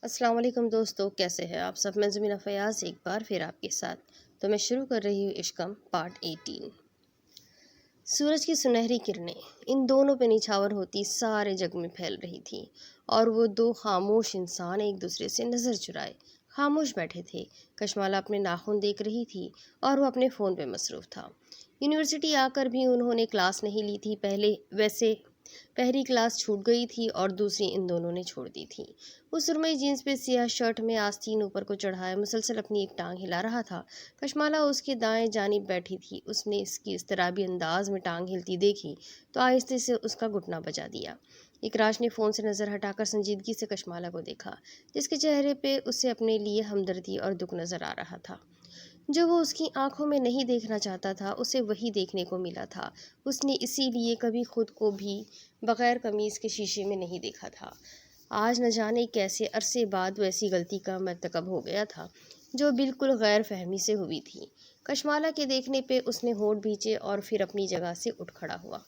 السلام علیکم دوستو، کیسے ہیں آپ سب؟ میں زمینہ فیاض ایک بار پھر آپ کے ساتھ تو میں شروع کر رہی ہوں عشقم پارٹ 18۔ سورج کی سنہری کرنیں ان دونوں پہ نچھاور ہوتی سارے جگ میں پھیل رہی تھی اور وہ دو خاموش انسان ایک دوسرے سے نظر چرائے خاموش بیٹھے تھے۔ کشمالہ اپنے ناخن دیکھ رہی تھی اور وہ اپنے فون پہ مصروف تھا۔ یونیورسٹی آ کر بھی انہوں نے کلاس نہیں لی تھی۔ پہلی کلاس چھوٹ گئی تھی اور دوسری ان دونوں نے چھوڑ دی تھی۔ وہ سرمئی جینس پہ سیاہ شرٹ میں آستین اوپر کو چڑھائے مسلسل اپنی ایک ٹانگ ہلا رہا تھا۔ کشمالہ اس کے دائیں جانب بیٹھی تھی۔ اس نے اس کی اضطرابی انداز میں ٹانگ ہلتی دیکھی تو آہستہ سے اس کا گھٹنا بجا دیا۔ اکراش نے فون سے نظر ہٹا کر سنجیدگی سے کشمالہ کو دیکھا، جس کے چہرے پہ اسے اپنے لیے ہمدردی اور دکھ نظر آ رہا تھا۔ جو وہ اس کی آنکھوں میں نہیں دیکھنا چاہتا تھا اسے وہی دیکھنے کو ملا تھا۔ اس نے اسی لیے کبھی خود کو بھی بغیر قمیص کے شیشے میں نہیں دیکھا تھا۔ آج نہ جانے کیسے عرصے بعد وہ ایسی غلطی کا مرتکب ہو گیا تھا جو بالکل غیر فہمی سے ہوئی تھی۔ کشمالہ کے دیکھنے پہ اس نے ہونٹ بھینچے اور پھر اپنی جگہ سے اٹھ کھڑا ہوا۔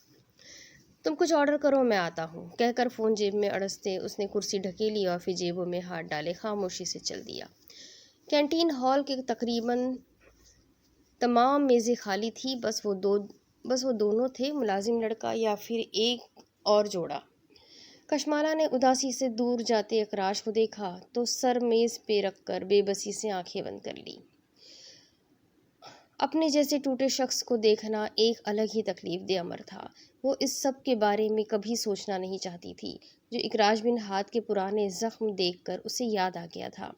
تم کچھ آرڈر کرو، میں آتا ہوں، کہہ کر فون جیب میں اڑستے اس نے کرسی ڈھکیلی اور پھر جیبوں میں ہاتھ ڈالے خاموشی سے چل دیا۔ کینٹین ہال کے تقریباً تمام میزیں خالی تھی، بس وہ دونوں تھے، ملازم لڑکا یا پھر ایک اور جوڑا۔ کشمالہ نے اداسی سے دور جاتے اکراش کو دیکھا تو سر میز پہ رکھ کر بے بسی سے آنکھیں بند کر لی۔ اپنے جیسے ٹوٹے شخص کو دیکھنا ایک الگ ہی تکلیف دہ امر تھا۔ وہ اس سب کے بارے میں کبھی سوچنا نہیں چاہتی تھی جو اکراش بن ہاتھ کے پرانے زخم دیکھ کر اسے یاد آ گیا تھا۔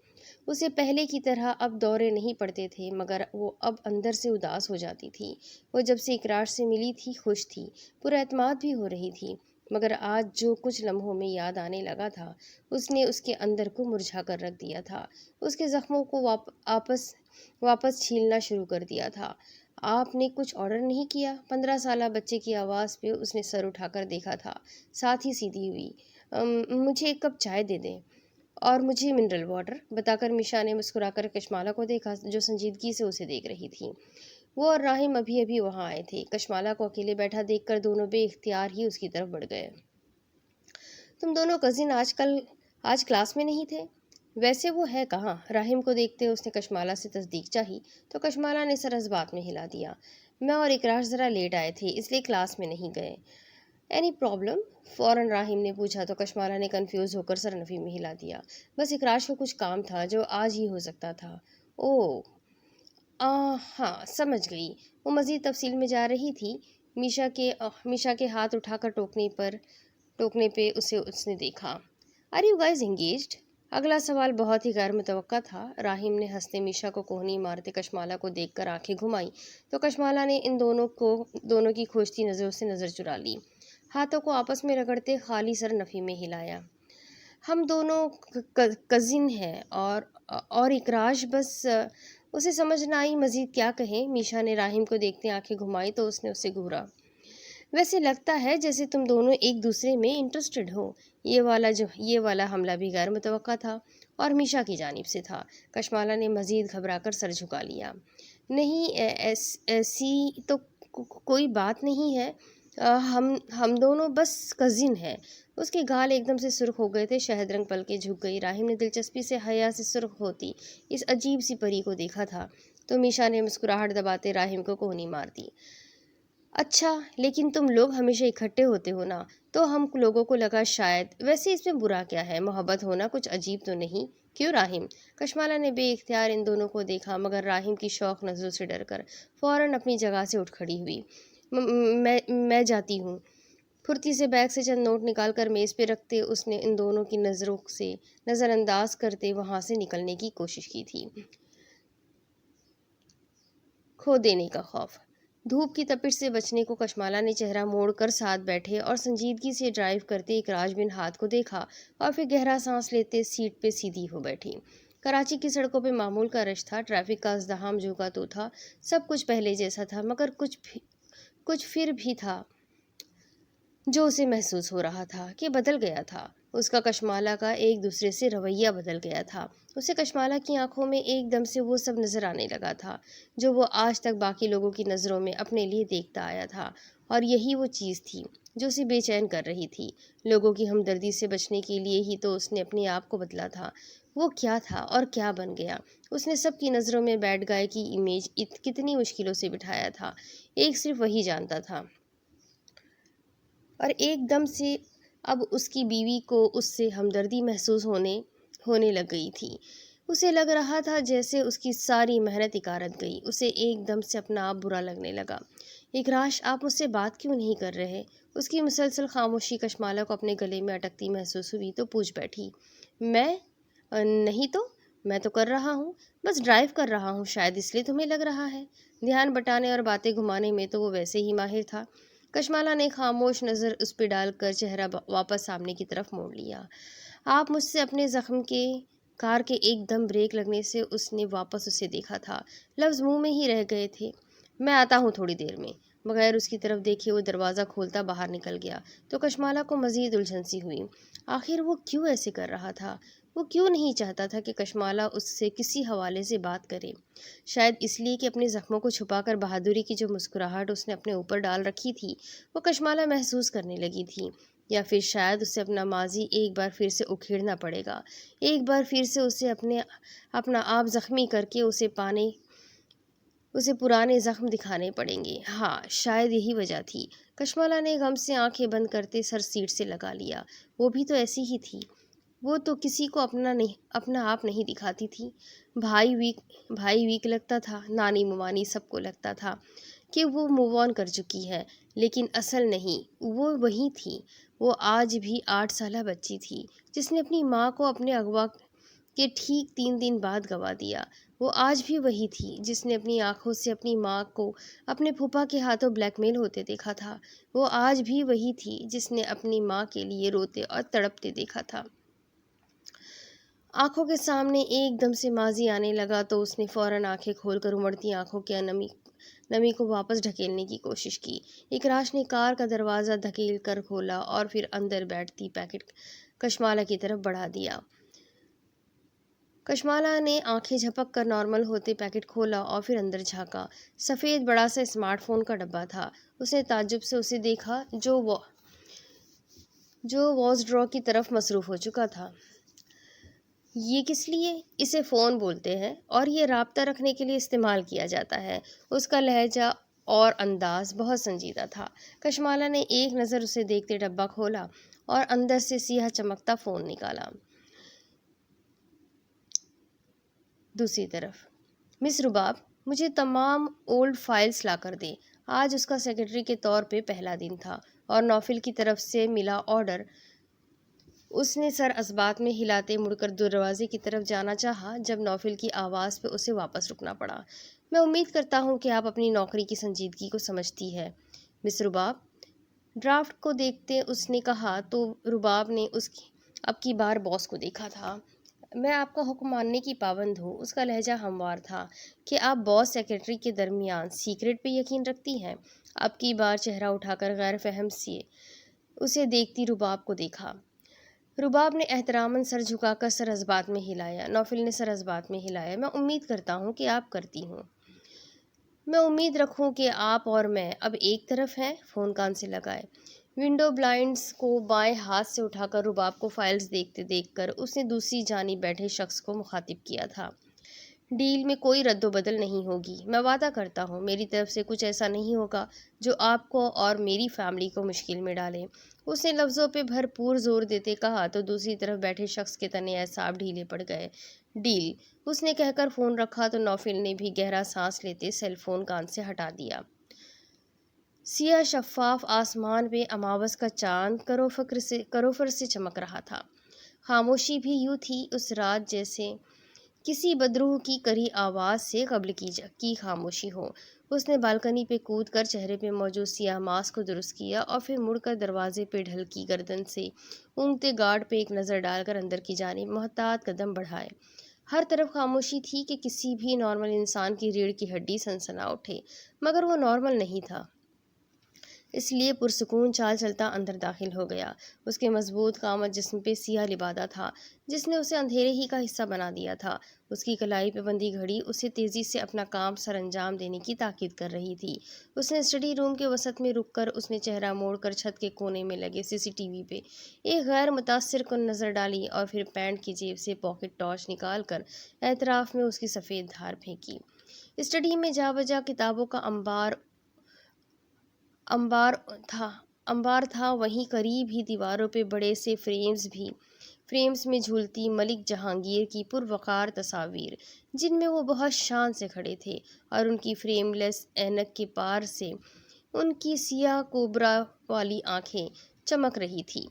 اسے پہلے کی طرح اب دورے نہیں پڑتے تھے، مگر وہ اب اندر سے اداس ہو جاتی تھی۔ وہ جب سے اکراش سے ملی تھی خوش تھی، پر اعتماد بھی ہو رہی تھی، مگر آج جو کچھ لمحوں میں یاد آنے لگا تھا اس نے اس کے اندر کو مرجھا کر رکھ دیا تھا، اس کے زخموں کو واپس چھیلنا شروع کر دیا تھا۔ آپ نے کچھ آرڈر نہیں کیا؟ 15 سالہ بچے کی آواز پہ اس نے سر اٹھا کر دیکھا تھا، ساتھ ہی سیدھی ہوئی۔ مجھے ایک کپ چائے دے دیں اور مجھے منرل واٹر، بتا کر میشا نے مسکرا کر کشمالہ کو دیکھا جو سنجیدگی سے اسے دیکھ رہی تھی۔ وہ اور راہم ابھی وہاں آئے تھے۔ کشمالہ کو اکیلے بیٹھا دیکھ کر دونوں بے اختیار ہی اس کی طرف بڑھ گئے۔ تم دونوں کزن آج کلاس میں نہیں تھے؟ ویسے وہ ہے کہاں؟ راہم کو دیکھتے اس نے کشمالہ سے تصدیق چاہی تو کشمالہ نے سر اس بات میں ہلا دیا۔ میں اور اکراش ذرا لیٹ آئے تھے اس لیے کلاس میں نہیں گئے۔ Any problem? فوراً راہم نے پوچھا تو کشمالہ نے کنفیوز ہو کر سر نفی میں ہلا دیا۔ بس اکراش کو کچھ کام تھا جو آج ہی ہو سکتا تھا۔ اوہ ہاں سمجھ گئی۔ وہ مزید تفصیل میں جا رہی تھی۔ میشا کے ہاتھ اٹھا کر ٹوکنے پہ اسے اس نے دیکھا۔ Are you guys engaged? اگلا سوال بہت ہی غیر متوقع تھا۔ راہم نے ہنستے میشا کو کوہنی مارتے کشمالہ کو دیکھ کر آنکھیں گھمائیں تو کشمالہ نے ان دونوں کی کھوجتی نظروں سے نظر چرا لی۔ ہاتھوں کو آپس میں رگڑتے خالی سر نفی میں ہلایا۔ ہم دونوں کزن ہیں اور اکراش بس اسے سمجھ نہ آئی مزید کیا کہیں۔ میشا نے راہم کو دیکھتے آنکھیں گھمائی تو اس نے اسے گھورا۔ ویسے لگتا ہے جیسے تم دونوں ایک دوسرے میں انٹرسٹڈ ہو۔ یہ والا حملہ بھی غیر متوقع تھا اور میشا کی جانب سے تھا۔ کشمالہ نے مزید گھبرا کر سر جھکا لیا۔ نہیں ایسی تو کوئی بات نہیں ہے، ہم دونوں بس کزن ہیں۔ اس کے گال ایک دم سے سرخ ہو گئے تھے، شہد رنگ پلکیں جھک گئی۔ راہم نے دلچسپی سے حیا سے سرخ ہوتی اس عجیب سی پری کو دیکھا تھا تو میشا نے مسکراہٹ دباتے راہم کو کوہنی مار دی۔ اچھا لیکن تم لوگ ہمیشہ اکٹھے ہوتے ہو نا، تو ہم لوگوں کو لگا شاید۔ ویسے اس میں برا کیا ہے؟ محبت ہونا کچھ عجیب تو نہیں، کیوں راہم؟ کشمالہ نے بے اختیار ان دونوں کو دیکھا مگر راہم کی شوق نظروں سے ڈر کر فوراً اپنی جگہ سے اٹھ کھڑی ہوئی۔ میں جاتی ہوں۔ پھرتی سے بیگ سے چند نوٹ نکال کر میز پہ رکھتے اس نے ان دونوں کی نظروں سے نظر انداز کرتے وہاں سے نکلنے کی کوشش کی تھی۔ کھو دینے کا خوف۔ دھوپ کی تپش سے بچنے کو کشمالہ نے چہرہ موڑ کر ساتھ بیٹھے اور سنجیدگی سے ڈرائیو کرتے اکراش بن ہاتھ کو دیکھا اور پھر گہرا سانس لیتے سیٹ پہ سیدھی ہو بیٹھی۔ کراچی کی سڑکوں پہ معمول کا رش تھا، ٹریفک کا ازدحام جو کا تو تھا، سب کچھ پہلے جیسا تھا، مگر کچھ پھر بھی تھا جو اسے محسوس ہو رہا تھا کہ بدل گیا تھا۔ اس کا کشمالہ کا ایک دوسرے سے رویہ بدل گیا تھا۔ اسے کشمالہ کی آنکھوں میں ایک دم سے وہ سب نظر آنے لگا تھا جو وہ آج تک باقی لوگوں کی نظروں میں اپنے لیے دیکھتا آیا تھا، اور یہی وہ چیز تھی جو اسے بے چین کر رہی تھی۔ لوگوں کی ہمدردی سے بچنے کے لیے ہی تو اس نے اپنے آپ کو بدلا تھا۔ وہ کیا تھا اور کیا بن گیا؟ اس نے سب کی نظروں میں بیڈ گائے کی امیج کتنی مشکلوں سے بٹھایا تھا، ایک صرف وہی جانتا تھا۔ اور ایک دم سے اب اس کی بیوی کو اس سے ہمدردی محسوس ہونے لگ گئی تھی۔ اسے لگ رہا تھا جیسے اس کی ساری محنت اکارت گئی۔ اسے ایک دم سے اپنا آپ برا لگنے لگا۔ اکراش، آپ مجھ سے بات کیوں نہیں کر رہے؟ اس کی مسلسل خاموشی کشمالہ کو اپنے گلے میں اٹکتی محسوس ہوئی تو پوچھ بیٹھی۔ میں نہیں تو میں تو کر رہا ہوں، بس ڈرائیو کر رہا ہوں، شاید اس لیے تمہیں لگ رہا ہے۔ دھیان بٹانے اور باتیں گھمانے میں تو وہ ویسے ہی ماہر تھا۔ کشمالہ نے خاموش نظر اس پہ ڈال کر چہرہ واپس سامنے کی طرف موڑ لیا۔ آپ مجھ سے اپنے زخم کے کار کے ایک دم بریک لگنے سے اس نے واپس اسے دیکھا تھا۔ لفظ منہ میں ہی رہ گئے تھے۔ میں آتا ہوں تھوڑی دیر میں۔ بغیر اس کی طرف دیکھے وہ دروازہ کھولتا باہر نکل گیا تو کشمالہ کو مزید الجھن سی ہوئی۔ آخر وہ کیوں ایسے کر رہا تھا؟ وہ کیوں نہیں چاہتا تھا کہ کشمالہ اس سے کسی حوالے سے بات کرے؟ شاید اس لیے کہ اپنے زخموں کو چھپا کر بہادری کی جو مسکراہٹ اس نے اپنے اوپر ڈال رکھی تھی وہ کشمالہ محسوس کرنے لگی تھی، یا پھر شاید اسے اپنا ماضی ایک بار پھر سے اکھیڑنا پڑے گا، ایک بار پھر سے اسے اپنا آپ زخمی کر کے اسے پرانے زخم دکھانے پڑیں گے۔ ہاں، شاید یہی وجہ تھی۔ کشمالہ نے غم سے آنکھیں بند کرتے سر سیٹ سے لگا لیا۔ وہ بھی تو ایسی ہی تھی۔ وہ تو کسی کو اپنا آپ نہیں دکھاتی تھی۔ بھائی ویک لگتا تھا، نانی ممانی سب کو لگتا تھا کہ وہ موو آن کر چکی ہے، لیکن اصل نہیں، وہ وہی تھی۔ وہ آج بھی 8 سالہ بچی تھی جس نے اپنی ماں کو اپنے اغوا کے ٹھیک 3 دن بعد گنوا دیا۔ وہ آج بھی وہی تھی جس نے اپنی آنکھوں سے اپنی ماں کو اپنے پھوپھا کے ہاتھوں بلیک میل ہوتے دیکھا تھا۔ وہ آج بھی وہی تھی جس نے اپنی ماں کے لیے روتے اور تڑپتے دیکھا تھا۔ آنکھوں کے سامنے ایک دم سے ماضی آنے لگا تو اس نے فوراً آنکھیں کھول کر امڑتی آنکھوں کے نمی کو واپس ڈھکیلنے کی کوشش کی۔ اکراش نے کار کا دروازہ دھکیل کر کھولا اور پھر اندر بیٹھتی پیکٹ کشمالہ کی طرف بڑھا دیا۔ کشمالہ نے آنکھیں جھپک کر نارمل ہوتے پیکٹ کھولا اور پھر اندر جھانکا۔ سفید بڑا سا اسمارٹ فون کا ڈبہ تھا۔ اس نے تعجب سے اسے دیکھا جو واز ڈرا کی طرف مصروف ہو چکا تھا۔ یہ کس لیے؟ اسے فون بولتے ہیں اور یہ رابطہ رکھنے کے لیے استعمال کیا جاتا ہے۔ اس کا لہجہ اور انداز بہت سنجیدہ تھا۔ کشمالہ نے ایک نظر اسے دیکھتے ڈبہ کھولا اور اندر سے سیاہ چمکتا فون نکالا۔ دوسری طرف، مس رباب، مجھے تمام اولڈ فائلز لا کر دیں۔ آج اس کا سیکرٹری کے طور پہ پہلا دن تھا اور نوفل کی طرف سے ملا آرڈر۔ اس نے سر اثبات میں ہلاتے مڑ کر دروازے کی طرف جانا چاہا جب نوفل کی آواز پہ اسے واپس رکنا پڑا۔ میں امید کرتا ہوں کہ آپ اپنی نوکری کی سنجیدگی کو سمجھتی ہے مس رباب۔ ڈرافٹ کو دیکھتے اس نے کہا تو رباب نے اب کی بار باس کو دیکھا تھا۔ میں آپ کا حکم ماننے کی پابند ہوں۔ اس کا لہجہ ہموار تھا کہ آپ باس سیکرٹری کے درمیان سیکرٹ پہ یقین رکھتی ہیں۔ اب کی بار چہرہ اٹھا کر غیر فہم سے اسے دیکھتی رباب کو دیکھا۔ رباب نے احتراماً سر جھکا کر سر اثبات میں ہلایا۔ نوفل نے سر اثبات میں ہلایا۔ میں امید کرتا ہوں کہ آپ کرتی ہوں۔ میں امید رکھوں کہ آپ اور میں اب ایک طرف ہیں۔ فون کان سے لگائے ونڈو بلائنڈز کو بائیں ہاتھ سے اٹھا کر رباب کو فائلز دیکھتے دیکھ کر اس نے دوسری جانب بیٹھے شخص کو مخاطب کیا تھا۔ ڈیل میں کوئی رد و بدل نہیں ہوگی۔ میں وعدہ کرتا ہوں میری طرف سے کچھ ایسا نہیں ہوگا جو آپ کو اور میری فیملی کو مشکل میں ڈالے۔ اس نے لفظوں پہ بھرپور زور دیتے کہا تو دوسری طرف بیٹھے شخص کے تنے اعصاب ڈھیلے پڑ گئے۔ ڈیل، اس نے کہہ کر فون رکھا تو نوفل نے بھی گہرا سانس لیتے سیل فون کان سے ہٹا دیا۔ سیاہ شفاف آسمان پہ اماوس کا چاند کروفر سے چمک رہا تھا۔ خاموشی بھی یوں تھی اس رات جیسے کسی بدروح کی کری آواز سے قبل کی خاموشی ہو۔ اس نے بالکنی پہ کود کر چہرے پہ موجود سیاہ ماسک کو درست کیا اور پھر مڑ کر دروازے پہ ڈھلکی گردن سے اونگتے گارڈ پہ ایک نظر ڈال کر اندر کی جانب محتاط قدم بڑھائے۔ ہر طرف خاموشی تھی کہ کسی بھی نارمل انسان کی ریڑھ کی ہڈی سنسنا اٹھے، مگر وہ نارمل نہیں تھا۔ اس لیے پرسکون چال چلتا اندر داخل ہو گیا۔ اس کے مضبوط قامت جسم پہ سیاہ لبادہ تھا جس نے اسے اندھیرے ہی کا حصہ بنا دیا تھا۔ اس کی کلائی پہ بندھی گھڑی اسے تیزی سے اپنا کام سر انجام دینے کی تاکید کر رہی تھی۔ اس نے اسٹڈی روم کے وسط میں رک کر اس نے چہرہ موڑ کر چھت کے کونے میں لگے CCTV پہ ایک غیر متاثر کن نظر ڈالی اور پھر پینٹ کی جیب سے پاکٹ ٹارچ نکال کر اطراف میں اس کی سفید دھار پھینکی۔ اسٹڈی میں جا بجا کتابوں کا انبار تھا، وہیں قریب ہی دیواروں پہ بڑے سے فریمز میں جھولتی ملک جہانگیر کی پروقار تصاویر، جن میں وہ بہت شان سے کھڑے تھے اور ان کی فریم لیس اینک کے پار سے ان کی سیاہ کوبرا والی آنکھیں چمک رہی تھیں۔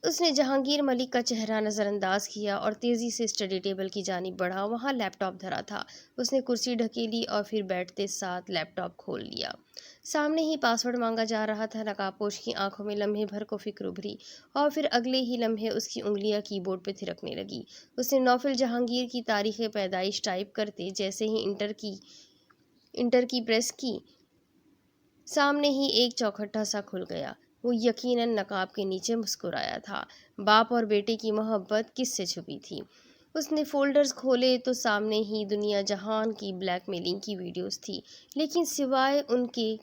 اس نے جہانگیر ملک کا چہرہ نظر انداز کیا اور تیزی سے اسٹڈی ٹیبل کی جانب بڑھا۔ وہاں لیپ ٹاپ دھرا تھا۔ اس نے کرسی ڈھکیلی اور پھر بیٹھتے ساتھ لیپ ٹاپ کھول لیا۔ سامنے ہی پاسورڈ مانگا جا رہا تھا۔ نقاب پوش کی آنکھوں میں لمحے بھر کو فکر ابھری اور پھر اگلے ہی لمحے اس کی انگلیاں کی بورڈ پہ تھرکنے لگی۔ اس نے نوفل جہانگیر کی تاریخ پیدائش ٹائپ کرتے جیسے ہی انٹر کی پریس کی، سامنے ہی ایک چوکھٹا سا کھل گیا۔ وہ یقیناً نقاب کے نیچے مسکرایا تھا۔ باپ اور بیٹے کی محبت کس سے چھپی تھی؟ اس نے فولڈرز کھولے تو سامنے ہی دنیا جہان کی بلیک میلنگ کی ویڈیوز تھی، لیکن سوائے ان کے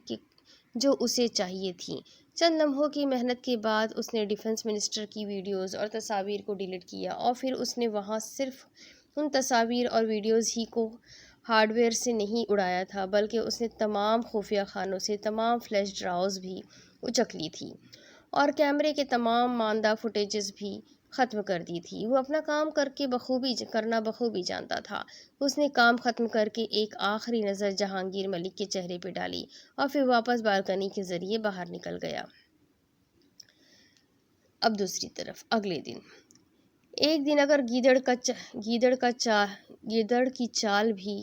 جو اسے چاہیے تھیں۔ چند لمحوں کی محنت کے بعد اس نے ڈیفنس منسٹر کی ویڈیوز اور تصاویر کو ڈیلیٹ کیا اور پھر اس نے وہاں صرف ان تصاویر اور ویڈیوز ہی کو ہارڈ ویئر سے نہیں اڑایا تھا، بلکہ اس نے تمام خفیہ خانوں سے تمام فلیش ڈرائیوز بھی اچک لی تھی اور کیمرے کے تمام ماندہ فوٹیجز بھی ختم کر دی تھی۔ وہ اپنا کام کرنا بخوبی جانتا تھا۔ اس نے کام ختم کر کے ایک آخری نظر جہانگیر ملک کے چہرے پہ ڈالی اور پھر واپس بالکنی کے ذریعے باہر نکل گیا۔ اب دوسری طرف اگلے دن ایک دن اگر گیدڑ کی چال بھی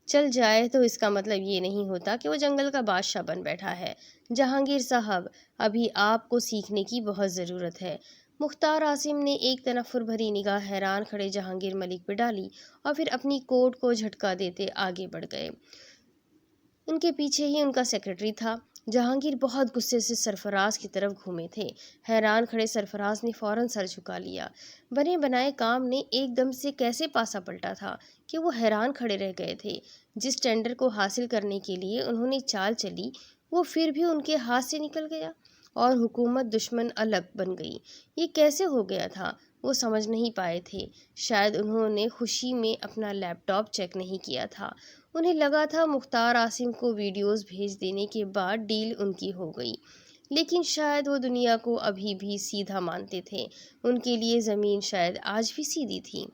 چل جائے تو اس کا مطلب یہ نہیں ہوتا کہ وہ جنگل کا بادشاہ بن بیٹھا ہے۔ جہانگیر صاحب، ابھی آپ کو سیکھنے کی بہت ضرورت ہے۔ مختار عاصم نے ایک تنفر بھری نگاہ حیران کھڑے جہانگیر ملک پہ ڈالی اور پھر اپنی کوٹ کو جھٹکا دیتے آگے بڑھ گئے۔ ان کے پیچھے ہی ان کا سیکرٹری تھا۔ جہانگیر بہت غصے سے سرفراز کی طرف گھومے تھے۔ حیران کھڑے سرفراز نے فوراً سر جھکا لیا۔ بنے بنائے کام نے ایک دم سے کیسے پاسا پلٹا تھا کہ وہ حیران کھڑے رہ گئے تھے۔ جس ٹینڈر کو حاصل کرنے کے لیے انہوں نے چال چلی، وہ پھر بھی ان کے ہاتھ سے نکل گیا اور حکومت دشمن الگ بن گئی۔ یہ کیسے ہو گیا تھا؟ وہ سمجھ نہیں پائے تھے۔ شاید انہوں نے خوشی میں اپنا لیپ ٹاپ چیک نہیں کیا تھا۔ انہیں لگا تھا مختار عاصم کو ویڈیوز بھیج دینے کے بعد ڈیل ان کی ہو گئی، لیکن شاید وہ دنیا کو ابھی بھی سیدھا مانتے تھے۔ ان کے لیے زمین شاید آج بھی سیدھی تھی۔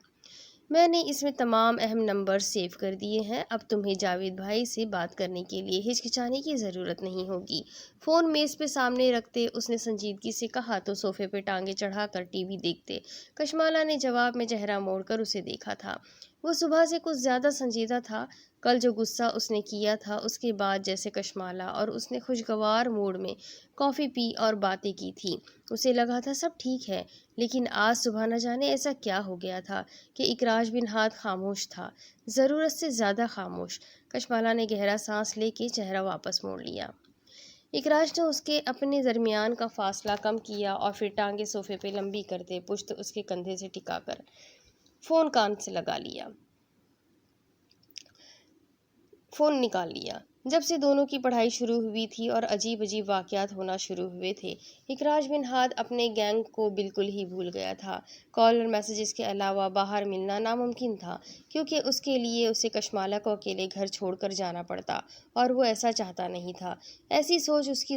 میں نے اس میں تمام اہم نمبرز سیو کر دیے ہیں۔ اب تمہیں جاوید بھائی سے بات کرنے کے لیے ہچکچانے کی ضرورت نہیں ہوگی۔ فون میز پہ سامنے رکھتے اس نے سنجیدگی سے کہا تو صوفے پہ ٹانگیں چڑھا کر ٹی وی دیکھتے کشمالہ نے جواب میں چہرہ موڑ کر اسے دیکھا تھا۔ وہ صبح سے کچھ زیادہ سنجیدہ تھا۔ کل جو غصہ اس نے کیا تھا، اس کے بعد جیسے کشمالہ اور اس نے خوشگوار موڈ میں کافی پی اور باتیں کی تھیں، اسے لگا تھا سب ٹھیک ہے، لیکن آج صبح نہ جانے ایسا کیا ہو گیا تھا کہ اکراش بن ہاد خاموش تھا، ضرورت سے زیادہ خاموش۔ کشمالہ نے گہرا سانس لے کے چہرہ واپس موڑ لیا۔ اکراش نے اس کے اپنے درمیان کا فاصلہ کم کیا اور پھر ٹانگیں صوفے پہ لمبی کرتے پشت اس کے کندھے سے ٹکا کر فون کان سے لگا لیا۔ فون نکال لیا۔ جب سے دونوں کی پڑھائی شروع ہوئی تھی اور عجیب واقعات ہونا شروع ہوئے تھے، اکراش بن ہاد اپنے گینگ کو بالکل ہی بھول گیا تھا۔ کال اور میسیجز کے علاوہ باہر ملنا ناممکن تھا، کیونکہ اس کے لیے اسے کشمالہ کو اکیلے گھر چھوڑ کر جانا پڑتا اور وہ ایسا چاہتا نہیں تھا۔ ایسی سوچ اس کی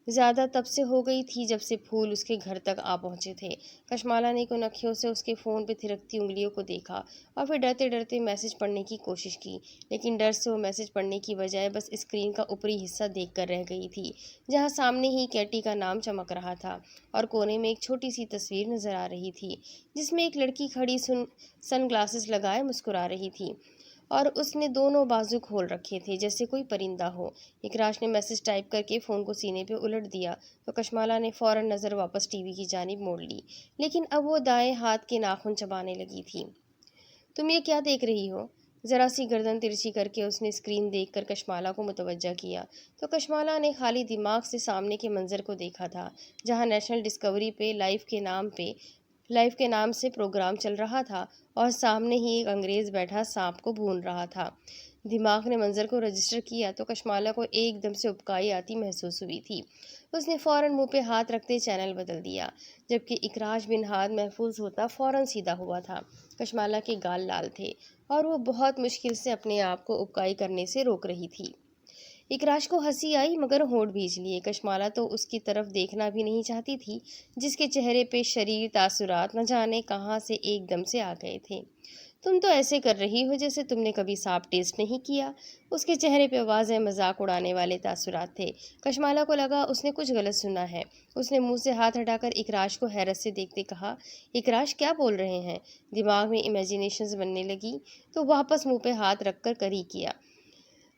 زیادہ تب سے ہو گئی تھی جب سے پھول اس کے گھر تک آ پہنچے تھے۔ کشمالہ نے کن اکھیوں سے اس کے فون پہ تھرکتی انگلیوں کو دیکھا اور پھر ڈرتے ڈرتے میسیج پڑھنے کی کوشش کی، لیکن ڈر سے وہ میسیج پڑھنے کی بجائے بس اسکرین کا اوپری حصہ دیکھ کر رہ گئی تھی، جہاں سامنے ہی کیٹی کا نام چمک رہا تھا اور کونے میں ایک چھوٹی سی تصویر نظر آ رہی تھی جس میں ایک لڑکی کھڑی سن گلاسز لگائے مسکرا رہی تھی اور اس نے دونوں بازو کھول رکھے تھے جیسے کوئی پرندہ ہو۔ اکراش نے میسیج ٹائپ کر کے فون کو سینے پہ الٹ دیا تو کشمالہ نے فوراً نظر واپس ٹی وی کی جانب موڑ لی، لیکن اب وہ دائیں ہاتھ کے ناخن چبانے لگی تھی۔ تم یہ کیا دیکھ رہی ہو؟ ذرا سی گردن ترچھی کر کے اس نے اسکرین دیکھ کر کشمالہ کو متوجہ کیا تو کشمالہ نے خالی دماغ سے سامنے کے منظر کو دیکھا تھا، جہاں نیشنل ڈسکوری پہ لائف کے نام سے پروگرام چل رہا تھا اور سامنے ہی ایک انگریز بیٹھا سانپ کو بھون رہا تھا۔ دماغ نے منظر کو رجسٹر کیا تو کشمالہ کو ایک دم سے ابکائی آتی محسوس ہوئی تھی۔ اس نے فوراً منہ پہ ہاتھ رکھتے چینل بدل دیا، جبکہ اکراش بن ہاد محفوظ ہوتا فوراً سیدھا ہوا تھا۔ کشمالہ کے گال لال تھے اور وہ بہت مشکل سے اپنے آپ کو ابکائی کرنے سے روک رہی تھی۔ اکراش کو ہنسی آئی مگر ہونٹ بھیج لیے۔ کشمالہ تو اس کی طرف دیکھنا بھی نہیں چاہتی تھی، جس کے چہرے پہ شریر تاثرات نہ جانے کہاں سے ایک دم سے آ گئے تھے۔ تم تو ایسے کر رہی ہو جیسے تم نے کبھی سانپ ٹیسٹ نہیں کیا۔ اس کے چہرے پہ واضح مذاق اڑانے والے تاثرات تھے۔ کشمالہ کو لگا اس نے کچھ غلط سنا ہے۔ اس نے منہ سے ہاتھ ہٹا کر اکراش کو حیرت سے دیکھتے کہا، اکراش کیا بول رہے ہیں؟ دماغ میں امیجینیشنز بننے لگی تو واپس منہ پہ ہاتھ رکھ کر کری کیا۔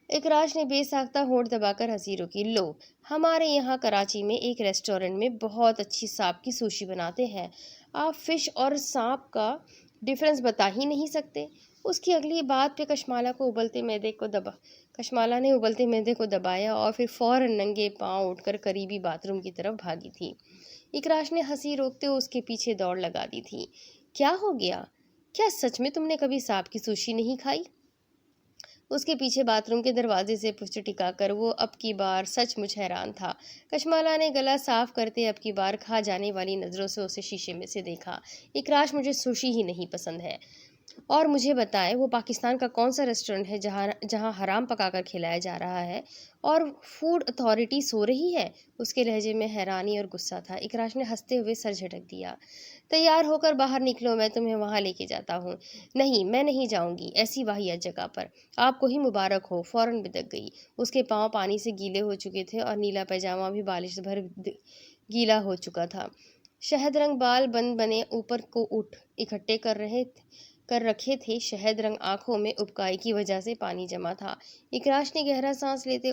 اکراش نے بے ساختہ ہونٹ دبا کر ہنسی روکی۔ لو، ہمارے یہاں کراچی میں ایک ریسٹورنٹ میں بہت اچھی سانپ کی سوشی بناتے ہیں، آپ فش اور سانپ کا ڈفرنس بتا ہی نہیں سکتے؟ اس کی اگلی بات پہ کشمالہ نے ابلتے میدے کو دبایا اور پھر فوراً ننگے پاؤں اٹھ کر قریبی باتھ روم کی طرف بھاگی تھی۔ اکراش نے ہنسی روکتے اس کے پیچھے دوڑ لگا دی تھی۔ کیا ہو گیا؟ کیا سچ میں تم نے کبھی سانپ کی سوشی نہیں کھائی؟ اس کے پیچھے باتھ روم کے دروازے سے پشت ٹکا کر وہ اب کی بار سچ مچ حیران تھا۔ کشمالہ نے گلا صاف کرتے اب کی بار کھا جانے والی نظروں سے اسے شیشے میں سے دیکھا۔ اکراش، مجھے سوشی ہی نہیں پسند ہے، اور مجھے بتائیں وہ پاکستان کا کون سا ریسٹورنٹ ہے جہاں حرام پکا کر کھلایا جا رہا ہے اور فوڈ اتھارٹی سو رہی ہے؟ اس کے لہجے میں حیرانی اور غصہ تھا۔ اکراش نے ہنستے ہوئے سر جھٹک دیا۔ تیار ہو کر باہر نکلو، میں تمہیں وہاں لے کے جاتا ہوں۔ نہیں، میں نہیں جاؤں گی ایسی واہیات جگہ پر۔ آپ کو ہی مبارک ہو، فوراً بدک گئی۔ اس کے پاؤں پانی سے گیلے ہو چکے تھے اور نیلا پیجامہ بھی بارش بھر گیلا ہو چکا تھا۔ شہد رنگ بال بن بنے اوپر کو اکٹھے کر رکھے تھے۔ شہد رنگ آنکھوں میں ابکائی کی وجہ سے پانی جمع تھا۔ اکراش نے گہرا سانس لیتے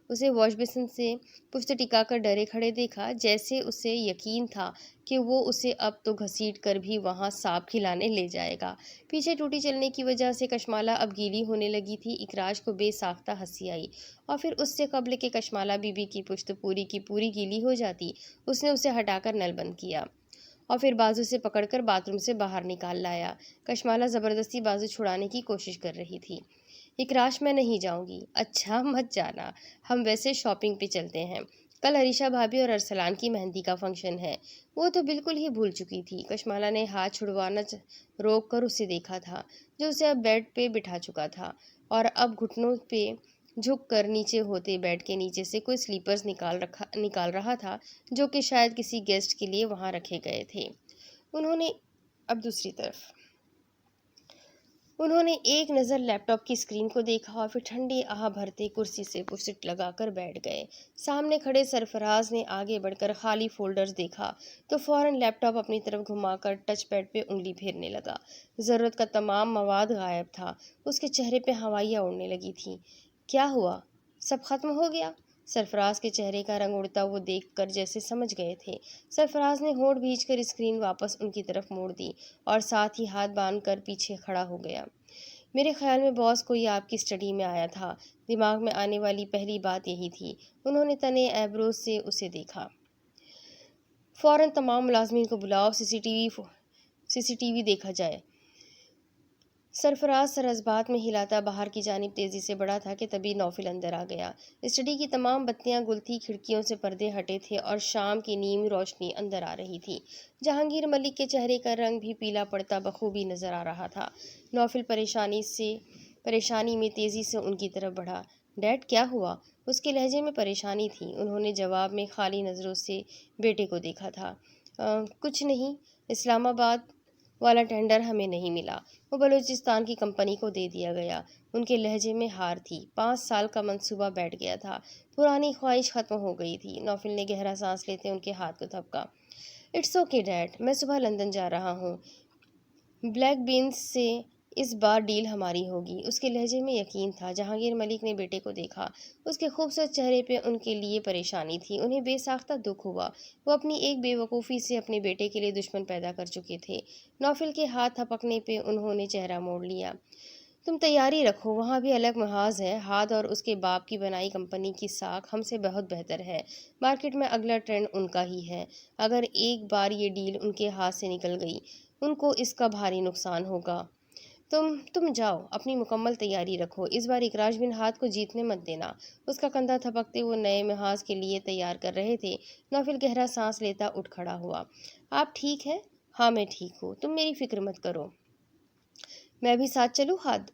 اسے واش بیسن سے پشت ٹکا کر ڈرے کھڑے دیکھا، جیسے اسے یقین تھا کہ وہ اسے اب تو گھسیٹ کر بھی وہاں سانپ کھلانے لے جائے گا۔ پیچھے ٹوٹی چلنے کی وجہ سے کشمالہ اب گیلی ہونے لگی تھی۔ اکراش کو بے ساختہ ہنسی آئی، اور پھر اس سے قبل کہ کشمالہ بی بی کی پشت پوری کی پوری گیلی ہو جاتی، اس نے اسے ہٹا کر نل بند کیا اور پھر بازو سے پکڑ کر باتھ روم سے باہر نکال لایا۔ کشمالہ زبردستی بازو چھڑانے کی کوشش کر رہی تھی۔ اکراش، میں نہیں جاؤں گی۔ اچھا، مت جانا، ہم ویسے شاپنگ پہ چلتے ہیں، کل عریشہ بھابھی اور ارسلان کی مہندی کا فنکشن ہے۔ وہ تو بالکل ہی بھول چکی تھی۔ کشمالہ نے ہاتھ چھڑوانا روک کر اسے دیکھا تھا، جو اسے اب بیڈ پہ بٹھا چکا تھا اور اب گھٹنوں پہ جھک کر نیچے ہوتے بیڈ کے نیچے سے کوئی سلیپرز نکال رہا تھا، جو کہ شاید کسی گیسٹ کے لیے وہاں رکھے گئے تھے۔ انہوں نے ایک نظر لیپ ٹاپ کی اسکرین کو دیکھا اور پھر ٹھنڈی آہ بھرتے کرسی سے پشت لگا کر بیٹھ گئے۔ سامنے کھڑے سرفراز نے آگے بڑھ کر خالی فولڈرز دیکھا تو فوراً لیپ ٹاپ اپنی طرف گھما کر ٹچ پیڈ پہ انگلی پھیرنے لگا۔ ضرورت کا تمام مواد غائب تھا۔ اس کے چہرے پہ ہوائیاں اڑنے لگی تھیں۔ کیا ہوا؟ سب ختم ہو گیا؟ سرفراز کے چہرے کا رنگ اڑتا وہ دیکھ کر جیسے سمجھ گئے تھے۔ سرفراز نے ہونٹ بھیج کر اسکرین واپس ان کی طرف موڑ دی اور ساتھ ہی ہاتھ باندھ کر پیچھے کھڑا ہو گیا۔ میرے خیال میں باس کوئی آپ کی اسٹڈی میں آیا تھا۔ دماغ میں آنے والی پہلی بات یہی تھی۔ انہوں نے تنے ایبروز سے اسے دیکھا۔ فوراً تمام ملازمین کو بلاؤ، سی سی ٹی وی دیکھا جائے۔ سرفراز سر اس بات میں ہلاتا باہر کی جانب تیزی سے بڑھا تھا کہ تبھی نوفل اندر آ گیا۔ اسٹڈی کی تمام بتیاں گل تھیں، کھڑکیوں سے پردے ہٹے تھے اور شام کی نیم روشنی اندر آ رہی تھی۔ جہانگیر ملک کے چہرے کا رنگ بھی پیلا پڑتا بخوبی نظر آ رہا تھا۔ نوفل پریشانی میں تیزی سے ان کی طرف بڑھا۔ ڈیڈ، کیا ہوا؟ اس کے لہجے میں پریشانی تھی۔ انہوں نے جواب میں خالی نظروں سے بیٹے کو دیکھا تھا۔ کچھ نہیں، اسلام آباد والا ٹینڈر ہمیں نہیں ملا، وہ بلوچستان کی کمپنی کو دے دیا گیا۔ ان کے لہجے میں ہار تھی۔ 5 سال کا منصوبہ بیٹھ گیا تھا، پرانی خواہش ختم ہو گئی تھی۔ نوفل نے گہرا سانس لیتے ان کے ہاتھ کو تھپکا۔ اٹس اوکے ڈیڈ، میں صبح لندن جا رہا ہوں، بلیک بینز سے اس بار ڈیل ہماری ہوگی۔ اس کے لہجے میں یقین تھا۔ جہانگیر ملک نے بیٹے کو دیکھا۔ اس کے خوبصورت چہرے پہ ان کے لیے پریشانی تھی۔ انہیں بے ساختہ دکھ ہوا۔ وہ اپنی ایک بے وقوفی سے اپنے بیٹے کے لیے دشمن پیدا کر چکے تھے۔ نوفل کے ہاتھ تھپکنے پہ انہوں نے چہرہ موڑ لیا۔ تم تیاری رکھو، وہاں بھی الگ محاذ ہے، ہاتھ اور اس کے باپ کی بنائی کمپنی کی ساکھ ہم سے بہت بہتر ہے، مارکیٹ میں اگلا ٹرینڈ ان کا ہی ہے، اگر ایک بار یہ ڈیل ان کے ہاتھ سے نکل گئی ان کو اس کا بھاری نقصان ہوگا۔ تم جاؤ، اپنی مکمل تیاری رکھو، اس بار اکراش بن ہاتھ کو جیتنے مت دینا۔ اس کا کندھا تھپکتے وہ نئے محاذ کے لیے تیار کر رہے تھے۔ نوفل گہرا سانس لیتا اٹھ کھڑا ہوا۔ آپ ٹھیک ہے؟ ہاں میں ٹھیک ہوں، تم میری فکر مت کرو۔ میں بھی ساتھ چلوں ہاتھ؟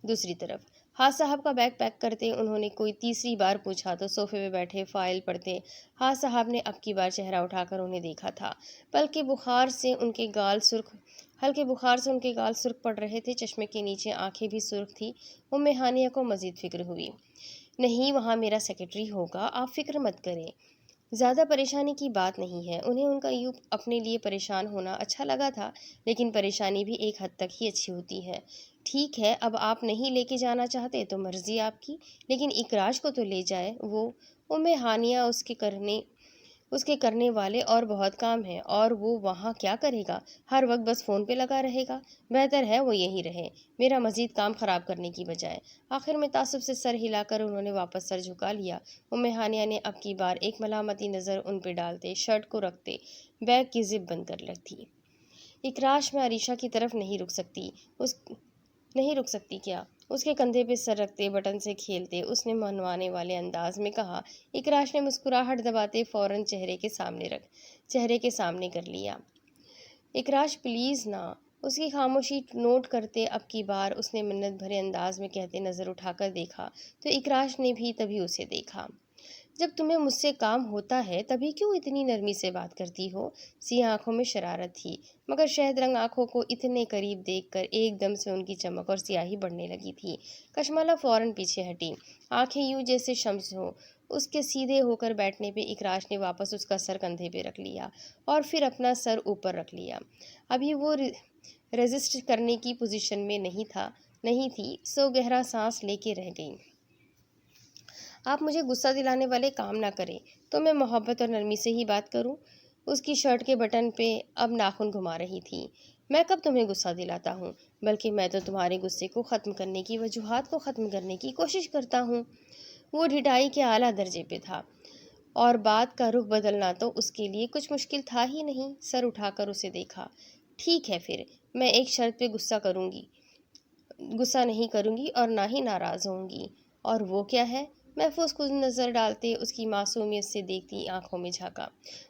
دوسری طرف ہاتھ صاحب کا بیگ پیک کرتے انہوں نے کوئی تیسری بار پوچھا تو صوفے پہ بیٹھے فائل پڑھتے ہاتھ صاحب نے اب کی بار چہرہ اٹھا کر انہیں دیکھا تھا۔ ہلکے بخار سے ان کے گال سرخ پڑ رہے تھے، چشمے کے نیچے آنکھیں بھی سرخ تھیں۔ ام ہانیہ کو مزید فکر ہوئی۔ نہیں، وہاں میرا سیکرٹری ہوگا، آپ فکر مت کریں۔ زیادہ پریشانی کی بات نہیں ہے۔ انہیں ان کا یوں اپنے لیے پریشان ہونا اچھا لگا تھا، لیکن پریشانی بھی ایک حد تک ہی اچھی ہوتی ہے۔ ٹھیک ہے، اب آپ نہیں لے کے جانا چاہتے تو مرضی آپ کی، لیکن اکراش کو تو لے جائے۔ وہ ام ہانیہ اس کے کرنے والے اور بہت کام ہیں، اور وہ وہاں کیا کرے گا؟ ہر وقت بس فون پہ لگا رہے گا۔ بہتر ہے وہ یہی رہے، میرا مزید کام خراب کرنے کی بجائے۔ آخر میں تعصب سے سر ہلا کر انہوں نے واپس سر جھکا لیا۔ ام ہانیہ نے اب کی بار ایک ملامتی نظر ان پہ ڈالتے شرٹ کو رکھتے بیگ کی زپ بند کر رکھی۔ اکراش میں عریشہ کی طرف نہیں رک سکتی کیا؟ اس کے کندھے پہ سر رکھتے بٹن سے کھیلتے اس نے منوانے والے انداز میں کہا۔ اکراش نے مسکراہٹ دباتے فوراً چہرے کے سامنے کر لیا۔ اکراش پلیز نا، اس کی خاموشی نوٹ کرتے اب کی بار اس نے منت بھرے انداز میں کہتے نظر اٹھا کر دیکھا تو اکراش نے بھی تبھی اسے دیکھا۔ جب تمہیں مجھ سے کام ہوتا ہے تبھی کیوں اتنی نرمی سے بات کرتی ہو؟ سیاہ آنکھوں میں شرارت تھی، مگر شہد رنگ آنکھوں کو اتنے قریب دیکھ کر ایک دم سے ان کی چمک اور سیاہی بڑھنے لگی تھی۔ کشمالہ فوراً پیچھے ہٹی، آنکھیں یوں جیسے شمس ہو۔ اس کے سیدھے ہو کر بیٹھنے پہ اکراش نے واپس اس کا سر کندھے پہ رکھ لیا اور پھر اپنا سر اوپر رکھ لیا۔ ابھی وہ ریزسٹ کرنے کی پوزیشن میں نہیں تھی، سو گہرا سانس لے کے رہ گئی۔ آپ مجھے غصہ دلانے والے کام نہ کریں تو میں محبت اور نرمی سے ہی بات کروں۔ اس کی شرٹ کے بٹن پہ اب ناخن گھما رہی تھی۔ میں کب تمہیں غصہ دلاتا ہوں؟ بلکہ میں تو تمہارے غصے کو ختم کرنے کی وجوہات کو ختم کرنے کی کوشش کرتا ہوں۔ وہ ڈھٹائی کے اعلیٰ درجے پہ تھا، اور بات کا رخ بدلنا تو اس کے لیے کچھ مشکل تھا ہی نہیں۔ سر اٹھا کر اسے دیکھا۔ ٹھیک ہے پھر، میں ایک شرط پہ غصہ نہیں کروں گی اور نہ ہی ناراض ہوں گی۔ اور وہ کیا ہے؟ محفوظ کن نظر ڈالتے اس کی معصومیت سے دیکھتی آنکھوں میں جھانکا۔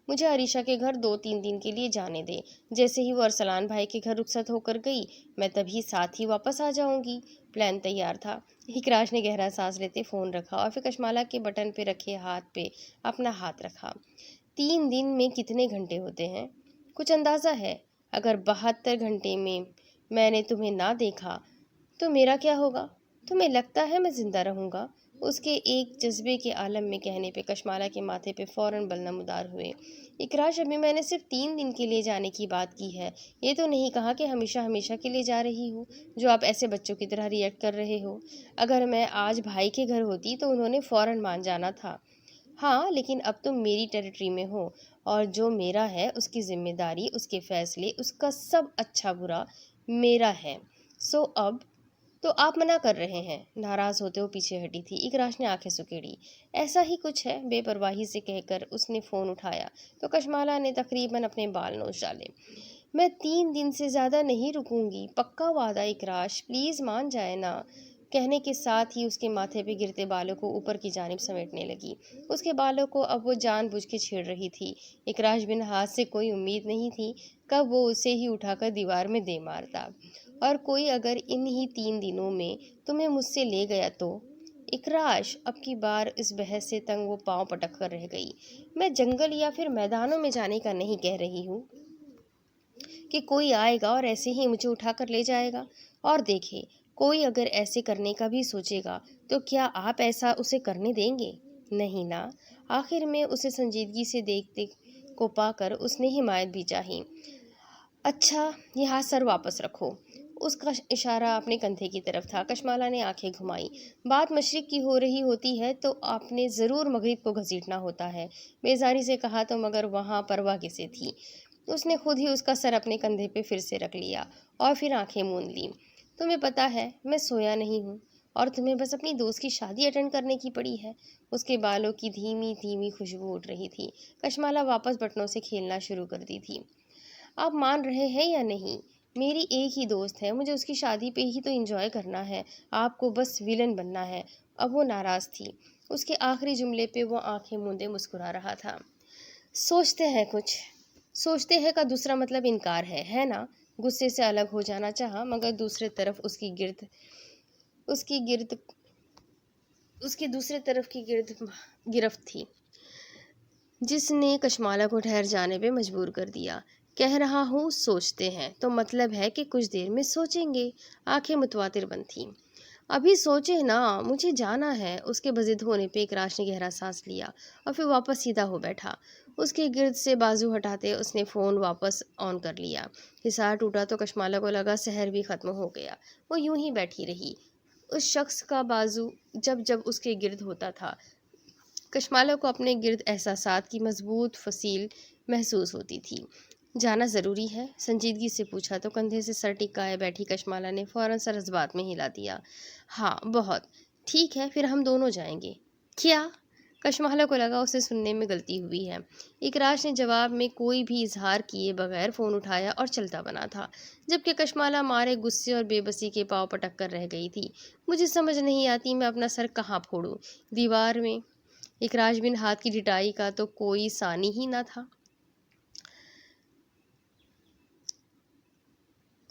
مجھے عریشہ کے گھر 2-3 دن کے لیے جانے دے، جیسے ہی وہ ارسلان بھائی کے گھر رخصت ہو کر گئی میں تبھی ساتھ ہی واپس آ جاؤں گی۔ پلان تیار تھا۔ اکراش نے گہرا سانس لیتے فون رکھا اور پھر کشمالہ کے بٹن پہ رکھے ہاتھ پہ اپنا ہاتھ رکھا۔ 3 دن میں کتنے گھنٹے ہوتے ہیں؟ کچھ اندازہ ہے؟ اگر 72 گھنٹے میں نے تمہیں نہ دیکھا تو میرا کیا ہوگا؟ تمہیں لگتا ہے میں زندہ رہوں گا؟ اس کے ایک جذبے کے عالم میں کہنے پہ کشمالہ کے ماتھے پہ فوراً بل نمودار ہوئے۔ اکراش، ابھی میں نے صرف 3 دن کے لیے جانے کی بات کی ہے، یہ تو نہیں کہا کہ ہمیشہ ہمیشہ کے لیے جا رہی ہوں جو آپ ایسے بچوں کی طرح ریئیکٹ کر رہے ہو۔ اگر میں آج بھائی کے گھر ہوتی تو انہوں نے فوراً مان جانا تھا۔ ہاں، لیکن اب تم میری ٹیریٹری میں ہو اور جو میرا ہے اس کی ذمہ داری، اس کے فیصلے، اس کا سب اچھا برا میرا ہے۔ سو اب تو آپ منع کر رہے ہیں؟ ناراض ہوتے وہ پیچھے ہٹی تھی۔ اکراش نے آنکھیں سکیڑی۔ ایسا ہی کچھ ہے، بے پرواہی سے کہہ کر اس نے فون اٹھایا تو کشمالہ نے تقریباً اپنے بال نوچ ڈالے۔ میں 3 دن سے زیادہ نہیں رکوں گی، پکا وعدہ اکراش، پلیز مان جائے نا۔ کہنے کے ساتھ ہی اس کے ماتھے پہ گرتے بالوں کو اوپر کی جانب سمیٹنے لگی۔ اس کے بالوں کو اب وہ جان بوجھ کے چھیڑ رہی تھی۔ اکراش بن ہاتھ سے کوئی امید نہیں تھی کب وہ اسے ہی اٹھا کر دیوار میں دے مارتا، اور کوئی اگر ان ہی 3 دنوں میں تمہیں مجھ سے لے گیا تو؟ اکراش، اب کی بار اس بحث سے تنگ وہ پاؤں پٹک کر رہ گئی۔ میں جنگل یا پھر میدانوں میں جانے کا نہیں کہہ رہی ہوں کہ کوئی آئے گا اور ایسے ہی مجھے اٹھا کر لے جائے گا۔ اور دیکھے، کوئی اگر ایسے کرنے کا بھی سوچے گا تو کیا آپ ایسا اسے کرنے دیں گے؟ نہیں نا۔ آخر میں اسے سنجیدگی سے دیکھتے کو پا کر اس نے حمایت بھی چاہی۔ اچھا، یہ ہاتھ سر واپس رکھو۔ اس کا اشارہ اپنے کندھے کی طرف تھا۔ کشمالہ نے آنکھیں گھمائیں۔ بات مشرق کی ہو رہی ہوتی ہے تو آپ نے ضرور مغرب کو گھسیٹنا ہوتا ہے، بیزاری سے کہا تو مگر وہاں پرواہ کسے تھی؟ اس نے خود ہی اس کا سر اپنے کندھے پہ پھر سے رکھ لیا اور پھر آنکھیں موند لیں۔ تمہیں پتہ ہے میں سویا نہیں ہوں اور تمہیں بس اپنی دوست کی شادی اٹینڈ کرنے کی پڑی ہے۔ اس کے بالوں کی دھیمی دھیمی خوشبو اٹھ رہی تھی۔ کشمالہ واپس بٹنوں سے کھیلنا شروع کر دی تھی۔ آپ مان رہے ہیں یا نہیں؟ میری ایک ہی دوست ہے، مجھے اس کی شادی پہ ہی تو انجوائے کرنا ہے، آپ کو بس ویلن بننا ہے۔ اب وہ ناراض تھی۔ اس کے آخری جملے پہ وہ آنکھیں موندے مسکرا رہا تھا۔ سوچتے ہیں کچھ، سوچتے ہیں کا دوسرا مطلب انکار ہے نا؟ غصے سے الگ ہو جانا چاہا، مگر دوسرے طرف اس کی دوسرے طرف کی گرفت تھی جس نے کشمالہ کو ٹھہر جانے پہ مجبور کر دیا۔ کہہ رہا ہوں سوچتے ہیں تو مطلب ہے کہ کچھ دیر میں سوچیں گے۔ آنکھیں متواتر بند تھیں۔ ابھی سوچیں نا، مجھے جانا ہے۔ اس کے بضد ہونے پہ اکراش نے گہرا سانس لیا اور پھر واپس سیدھا ہو بیٹھا۔ اس کے گرد سے بازو ہٹاتے اس نے فون واپس آن کر لیا۔ حصار ٹوٹا تو کشمالہ کو لگا سحر بھی ختم ہو گیا۔ وہ یوں ہی بیٹھی رہی۔ اس شخص کا بازو جب اس کے گرد ہوتا تھا، کشمالہ کو اپنے گرد احساسات کی مضبوط فصیل محسوس ہوتی تھی۔ جانا ضروری ہے؟ سنجیدگی سے پوچھا تو کندھے سے سر ٹکائے بیٹھی کشمالہ نے فوراً سر اس بات میں ہلا دیا۔ ہاں بہت۔ ٹھیک ہے پھر ہم دونوں جائیں گے۔ کیا؟ کشمالہ کو لگا اسے سننے میں غلطی ہوئی ہے۔ اکراش نے جواب میں کوئی بھی اظہار کیے بغیر فون اٹھایا اور چلتا بنا تھا، جبکہ کشمالہ مارے غصے اور بے بسی کے پاؤں پٹک کر رہ گئی تھی۔ مجھے سمجھ نہیں آتی میں اپنا سر کہاں پھوڑوں؟ دیوار میں؟ اکراش بن ہاتھ کی ڈٹائی کا تو کوئی ثانی ہی نہ تھا۔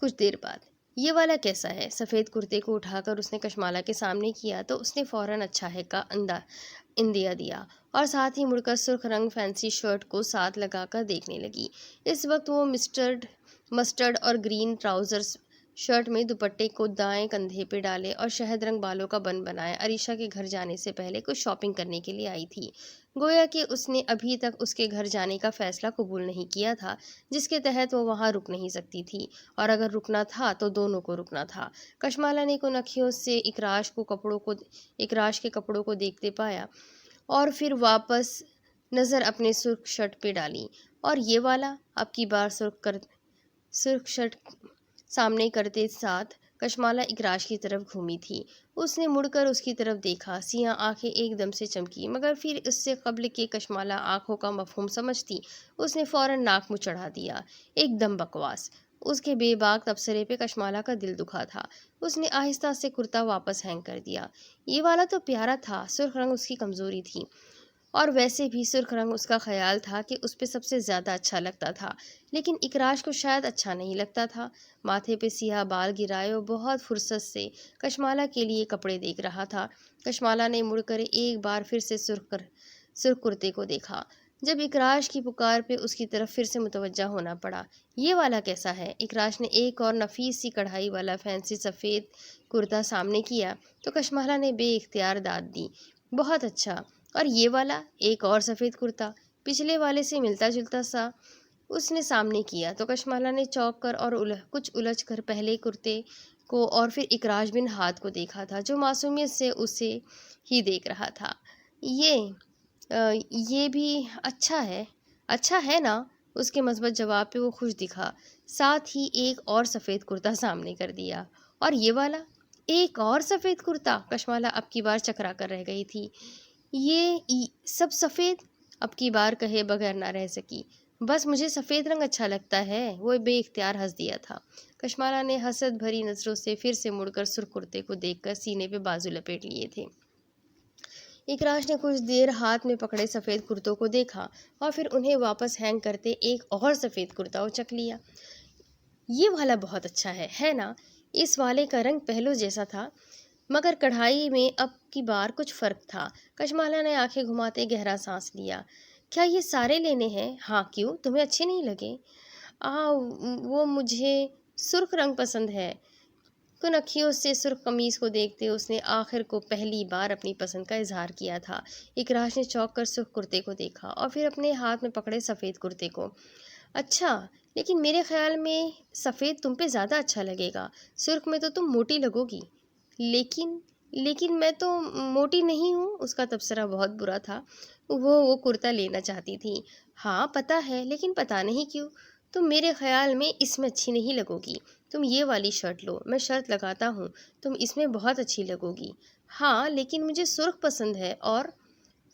کچھ دیر بعد، یہ والا کیسا ہے؟ سفید کرتے کو اٹھا کر اس نے کشمالہ کے سامنے کیا تو اس نے فوراً اچھا ہے کا اندیا دیا اور ساتھ ہی مڑ کر سرخ رنگ فینسی شرٹ کو ساتھ لگا کر دیکھنے لگی۔ اس وقت وہ مسٹرڈ اور گرین ٹراؤزرز شرٹ میں دوپٹے کو دائیں کندھے پہ ڈالے اور شہد رنگ بالوں کا بن بنائے عریشہ کے گھر جانے سے پہلے کچھ شاپنگ کرنے کے لیے آئی تھی۔ گویا کہ اس نے ابھی تک اس کے گھر جانے کا فیصلہ قبول نہیں کیا تھا، جس کے تحت وہ وہاں رک نہیں سکتی تھی، اور اگر رکنا تھا تو دونوں کو رکنا تھا۔ کشمالہ نے کن اکھیوں سے اکراش کے کپڑوں کو دیکھتے پایا اور پھر واپس نظر اپنے سرخ شرٹ پہ ڈالی۔ اور یہ والا؟ اب کی بار سرخ شرٹ سامنے کرتے ساتھ کشمالہ اکراش کی طرف گھومی تھی۔ اس نے مڑ کر اس کی طرف دیکھا۔ سیاہ آنکھیں ایک دم سے چمکی، مگر پھر اس سے قبل کہ کشمالہ آنکھوں کا مفہوم سمجھتی، اس نے فوراً ناک منہ چڑھا دیا۔ ایک دم بکواس۔ اس کے بے باک تبصرے پہ کشمالہ کا دل دکھا تھا۔ اس نے آہستہ سے کرتا واپس ہینگ کر دیا۔ یہ والا تو پیارا تھا، سرخ رنگ اس کی کمزوری تھی، اور ویسے بھی سرخ رنگ اس کا خیال تھا کہ اس پہ سب سے زیادہ اچھا لگتا تھا، لیکن اکراش کو شاید اچھا نہیں لگتا تھا۔ ماتھے پہ سیاہ بال گرائے وہ بہت فرصت سے کشمالہ کے لیے کپڑے دیکھ رہا تھا۔ کشمالہ نے مڑ کر ایک بار پھر سے سرخ کرتے کو دیکھا، جب اکراش کی پکار پہ اس کی طرف پھر سے متوجہ ہونا پڑا۔ یہ والا کیسا ہے؟ اکراش نے ایک اور نفیس سی کڑھائی والا فینسی سفید کرتا سامنے کیا تو کشمالہ نے بے اختیار داد دی۔ بہت اچھا۔ اور یہ والا؟ ایک اور سفید کرتا، پچھلے والے سے ملتا جلتا سا، اس نے سامنے کیا تو کشمالہ نے چونک کر اور کچھ الجھ کر پہلے کرتے کو اور پھر اکراش بن ہاتھ کو دیکھا تھا، جو معصومیت سے اسے ہی دیکھ رہا تھا۔ یہ بھی اچھا ہے نا؟ اس کے مثبت جواب پہ وہ خوش دکھا، ساتھ ہی ایک اور سفید کرتا سامنے کر دیا۔ اور یہ والا؟ ایک اور سفید کرتا؟ کشمالہ اب کی بار چکرا کر رہ گئی تھی۔ یہ سب سفید؟ اب کی بار کہے بغیر نہ رہ سکی۔ بس مجھے سفید رنگ اچھا لگتا ہے، وہ بے اختیار ہنس دیا تھا۔ کشمالہ نے حسد بھری نظروں سے پھر سے مڑ کر سرخ کرتے کو دیکھ کر سینے پہ بازو لپیٹ لیے تھے۔ اکراش نے کچھ دیر ہاتھ میں پکڑے سفید کرتوں کو دیکھا اور پھر انہیں واپس ہینگ کرتے ایک اور سفید کرتا اچک لیا۔ یہ والا بہت اچھا ہے نا؟ اس والے کا رنگ پہلو جیسا تھا، مگر کڑھائی میں اب کی بار کچھ فرق تھا۔ کشمالہ نے آنکھیں گھماتے گہرا سانس لیا۔ کیا یہ سارے لینے ہیں؟ ہاں کیوں، تمہیں اچھے نہیں لگے؟ وہ مجھے سرخ رنگ پسند ہے۔ کن اکھیوں سے سرخ قمیص کو دیکھتے اس نے آخر کو پہلی بار اپنی پسند کا اظہار کیا تھا۔ اکراش نے چونک کر سرخ کرتے کو دیکھا اور پھر اپنے ہاتھ میں پکڑے سفید کرتے کو۔ اچھا، لیکن میرے خیال میں سفید تم پہ زیادہ اچھا لگے گا، سرخ میں تو تم موٹی لگو گی۔ لیکن میں تو موٹی نہیں ہوں۔ اس کا تبصرہ بہت برا تھا۔ وہ کرتا لینا چاہتی تھی۔ ہاں پتہ ہے، لیکن پتہ نہیں کیوں تم میرے خیال میں اس میں اچھی نہیں لگو گی، تم یہ والی شرٹ لو، میں شرط لگاتا ہوں تم اس میں بہت اچھی لگو گی۔ ہاں لیکن مجھے سرخ پسند ہے۔ اور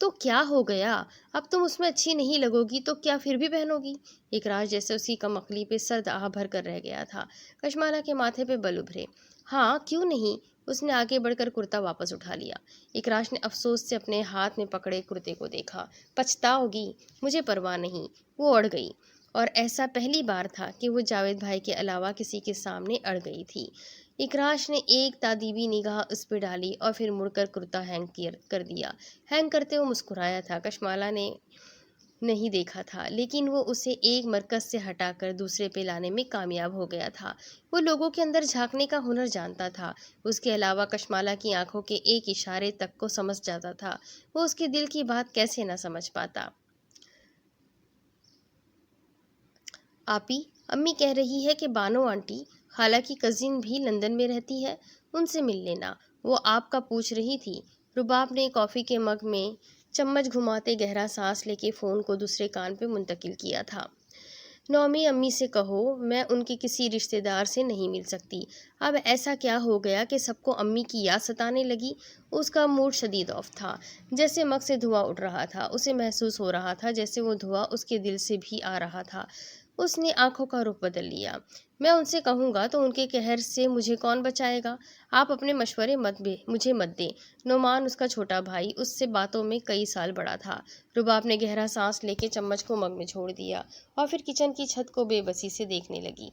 تو کیا ہو گیا، اب تم اس میں اچھی نہیں لگو گی تو کیا پھر بھی پہنو گی؟ اقراج جیسے اسی کم عقلی پہ سرد آہ بھر کر رہ گیا تھا۔ کشمالہ کے ماتھے پہ بل ابھرے۔ ہاں کیوں نہیں؟ اس نے آگے بڑھ کر کرتا واپس اٹھا لیا۔ اقراج نے افسوس سے اپنے ہاتھ میں پکڑے کرتے کو دیکھا۔ پچھتاؤ گی؟ مجھے پرواہ نہیں۔ وہ اڑ گئی، اور ایسا پہلی بار تھا کہ وہ جاوید بھائی کے علاوہ کسی کے سامنے اڑ گئی تھی۔ اقراج نے ایک تادیبی نگاہ اس پہ ڈالی اور پھر مڑ کر کرتا ہینگ کر دیا۔ ہینگ کرتے وہ مسکرایا تھا۔ کشمالہ نے نہیں دیکھا تھا، لیکن وہ اسے ایک مرکز سے ہٹا کر دوسرے پہ لانے میں کامیاب ہو گیا تھا۔ وہ لوگوں کے اندر جھانکنے کا ہنر جانتا تھا۔ اس کے علاوہ کشمالہ کی آنکھوں کے ایک اشارے تک کو سمجھ جاتا تھا۔ وہ اس کے دل کی بات کیسے نہ سمجھ پاتا۔ آپی، امی کہہ رہی ہے کہ بانو آنٹی، خالہ کی کزن بھی لندن میں رہتی ہے، ان سے مل لینا، وہ آپ کا پوچھ رہی تھی۔ رباب نے کافی کے مگ میں چمچ گھماتے گہرا سانس لے کے فون کو دوسرے کان پہ منتقل کیا تھا۔ نومی امی سے کہو میں ان کے کسی رشتہ دار سے نہیں مل سکتی۔ اب ایسا کیا ہو گیا کہ سب کو امی کی یاد ستانے لگی؟ اس کا موڈ شدید آف تھا، جیسے مگ سے دھواں اٹھ رہا تھا۔ اسے محسوس ہو رہا تھا جیسے وہ دھواں اس کے دل سے بھی آ رہا تھا۔ اس نے آنکھوں کا رخ بدل لیا۔ میں ان سے کہوں گا تو ان کے قہر سے مجھے کون بچائے گا؟ آپ اپنے مشورے مجھے مت دیں۔ نعمان اس کا چھوٹا بھائی اس سے باتوں میں کئی سال بڑا تھا۔ رباب نے گہرا سانس لے کے چمچ کو مگ میں چھوڑ دیا اور پھر کچن کی چھت کو بے بسی سے دیکھنے لگی۔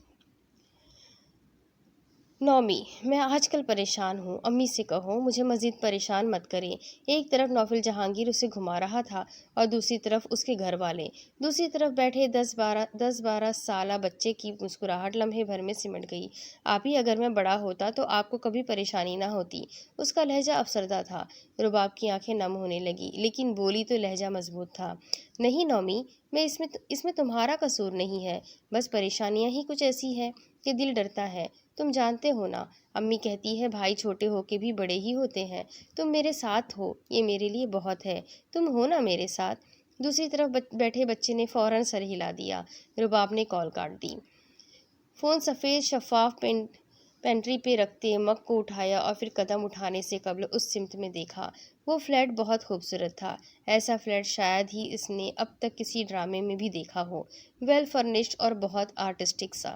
نومی، میں آج کل پریشان ہوں، امی سے کہو مجھے مزید پریشان مت کریں۔ ایک طرف نوفل جہانگیر اسے گھما رہا تھا اور دوسری طرف اس کے گھر والے، دوسری طرف بیٹھے 10-12 سالہ بچے کی مسکراہٹ لمحے بھر میں سمٹ گئی۔ آپی، اگر میں بڑا ہوتا تو آپ کو کبھی پریشانی نہ ہوتی۔ اس کا لہجہ افسردہ تھا۔ رباب کی آنکھیں نم ہونے لگی، لیکن بولی تو لہجہ مضبوط تھا۔ نہیں نومی، اس میں تمہارا قصور نہیں ہے، بس پریشانیاں ہی کچھ ایسی ہے کہ دل ڈرتا ہے۔ تم جانتے ہو نا، امی کہتی ہے بھائی چھوٹے ہو کے بھی بڑے ہی ہوتے ہیں۔ تم میرے ساتھ ہو، یہ میرے لیے بہت ہے۔ تم ہو نا میرے ساتھ؟ دوسری طرف بیٹھے بچے نے فوراً سر ہلا دیا۔ رباب نے کال کاٹ دی۔ فون سفید شفاف پینٹری پہ رکھتے مگ کو اٹھایا اور پھر قدم اٹھانے سے قبل اس سمت میں دیکھا۔ وہ فلیٹ بہت خوبصورت تھا۔ ایسا فلیٹ شاید ہی اس نے اب تک کسی ڈرامے میں بھی دیکھا ہو۔ ویل فرنشڈ اور بہت آرٹسٹک سا۔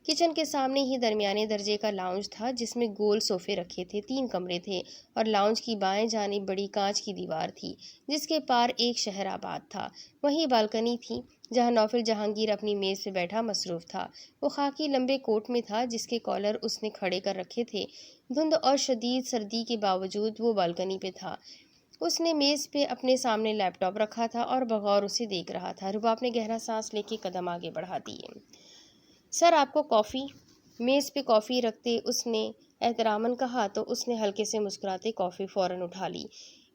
کچن کے سامنے ہی درمیانے درجے کا لاؤنج تھا جس میں گول صوفے رکھے تھے۔ 3 کمرے تھے اور لاؤنج کی بائیں جانب بڑی کانچ کی دیوار تھی جس کے پار ایک شہر آباد تھا۔ وہیں بالکنی تھی جہاں نوفل جہانگیر اپنی میز پہ بیٹھا مصروف تھا۔ وہ خاکی لمبے کوٹ میں تھا جس کے کالر اس نے کھڑے کر رکھے تھے۔ دھند اور شدید سردی کے باوجود وہ بالکنی پہ تھا۔ اس نے میز پہ اپنے سامنے لیپ ٹاپ رکھا تھا اور بغور اسے دیکھ رہا تھا۔ رباب نے گہرا سانس لے کے قدم آگے بڑھا دیے۔ سر آپ کو کافی؟ میز پہ کافی رکھتے اس نے احتراماً کہا تو اس نے ہلکے سے مسکراتے کافی فوراً اٹھا لی۔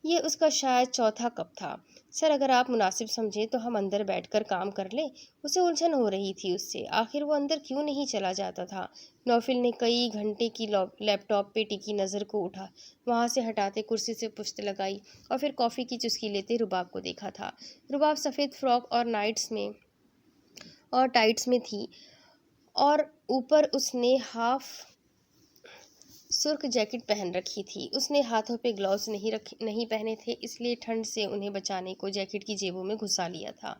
یہ اس کا شاید چوتھا کپ تھا۔ سر اگر آپ مناسب سمجھیں تو ہم اندر بیٹھ کر کام کر لیں۔ اسے الجھن ہو رہی تھی اس سے، آخر وہ اندر کیوں نہیں چلا جاتا تھا؟ نوفل نے کئی گھنٹے کی لیپ ٹاپ پہ ٹکی نظر کو اٹھا وہاں سے ہٹاتے کرسی سے پشت لگائی اور پھر کافی کی چسکی لیتے رباب کو دیکھا تھا۔ رباب سفید فراک اور ٹائٹس میں تھی اور اوپر اس نے ہاف سرخ جیکٹ پہن رکھی تھی۔ اس نے ہاتھوں پہ گلوز نہیں پہنے تھے، اس لیے ٹھنڈ سے انہیں بچانے کو جیکٹ کی جیبوں میں گھسا لیا تھا۔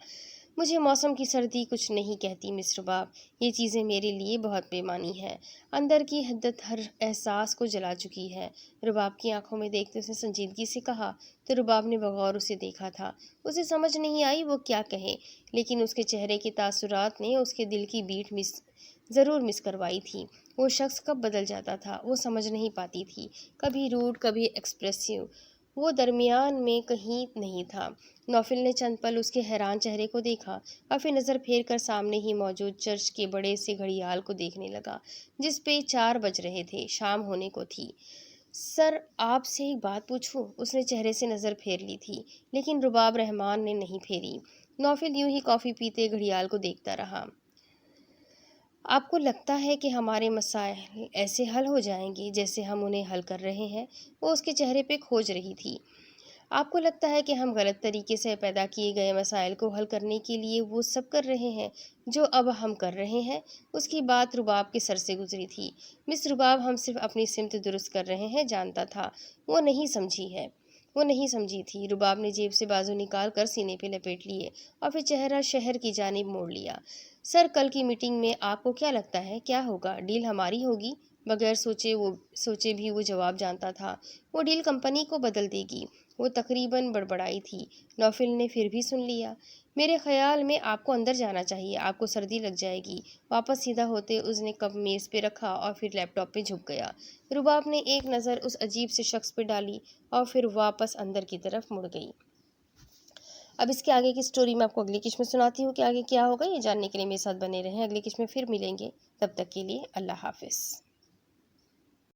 مجھے موسم کی سردی کچھ نہیں کہتی مس رباب، یہ چیزیں میرے لیے بہت بے معنی ہیں۔ اندر کی حدت ہر احساس کو جلا چکی ہے۔ رباب کی آنکھوں میں دیکھتے اس نے سنجیدگی سے کہا تو رباب نے بغور اسے دیکھا تھا۔ اسے سمجھ نہیں آئی وہ کیا کہے، لیکن اس کے چہرے کے تاثرات نے اس کے دل کی بیٹ ضرور مس کروائی تھی۔ وہ شخص کب بدل جاتا تھا وہ سمجھ نہیں پاتی تھی، کبھی روڈ کبھی ایکسپریسیو، وہ درمیان میں کہیں نہیں تھا۔ نوفل نے چند پل اس کے حیران چہرے کو دیکھا اور پھر نظر پھیر کر سامنے ہی موجود چرچ کے بڑے سے گھڑیال کو دیکھنے لگا جس پہ 4 بج رہے تھے، شام ہونے کو تھی۔ سر آپ سے ایک بات پوچھوں؟ اس نے چہرے سے نظر پھیر لی تھی لیکن رباب رحمان نے نہیں پھیری۔ نوفل یوں ہی کافی پیتے گھڑیال کو دیکھتا رہا۔ آپ کو لگتا ہے کہ ہمارے مسائل ایسے حل ہو جائیں گے جیسے ہم انہیں حل کر رہے ہیں؟ وہ اس کے چہرے پہ کھوج رہی تھی۔ آپ کو لگتا ہے کہ ہم غلط طریقے سے پیدا کیے گئے مسائل کو حل کرنے کے لیے وہ سب کر رہے ہیں جو اب ہم کر رہے ہیں؟ اس کی بات رباب کے سر سے گزری تھی۔ مس رباب ہم صرف اپنی سمت درست کر رہے ہیں جانتا تھا، وہ نہیں سمجھی تھی۔ رباب نے جیب سے بازو نکال کر سینے پہ لپیٹ لیے اور پھر چہرہ شہر کی جانب موڑ لیا۔ سر، کل کی میٹنگ میں آپ کو کیا لگتا ہے کیا ہوگا؟ ڈیل ہماری ہوگی؟ بغیر سوچے بھی وہ جواب جانتا تھا۔ وہ ڈیل کمپنی کو بدل دے گی۔ وہ تقریباً بڑبڑائی تھی۔ نوفل نے پھر بھی سن لیا۔ میرے خیال میں آپ کو اندر جانا چاہیے، آپ کو سردی لگ جائے گی۔ واپس سیدھا ہوتے اس نے کپ میز پہ رکھا اور پھر لیپ ٹاپ پہ جھک گیا۔ رباب نے ایک نظر اس عجیب سے شخص پہ ڈالی اور پھر واپس اندر کی طرف مڑ گئی۔ اب اس کے آگے کی سٹوری میں آپ کو اگلی قسط میں سناتی ہوں کہ آگے کیا ہوگا۔ یہ جاننے کے لیے میرے ساتھ بنے رہیں۔ اگلی قسط میں پھر ملیں گے، تب تک کے لیے اللہ حافظ۔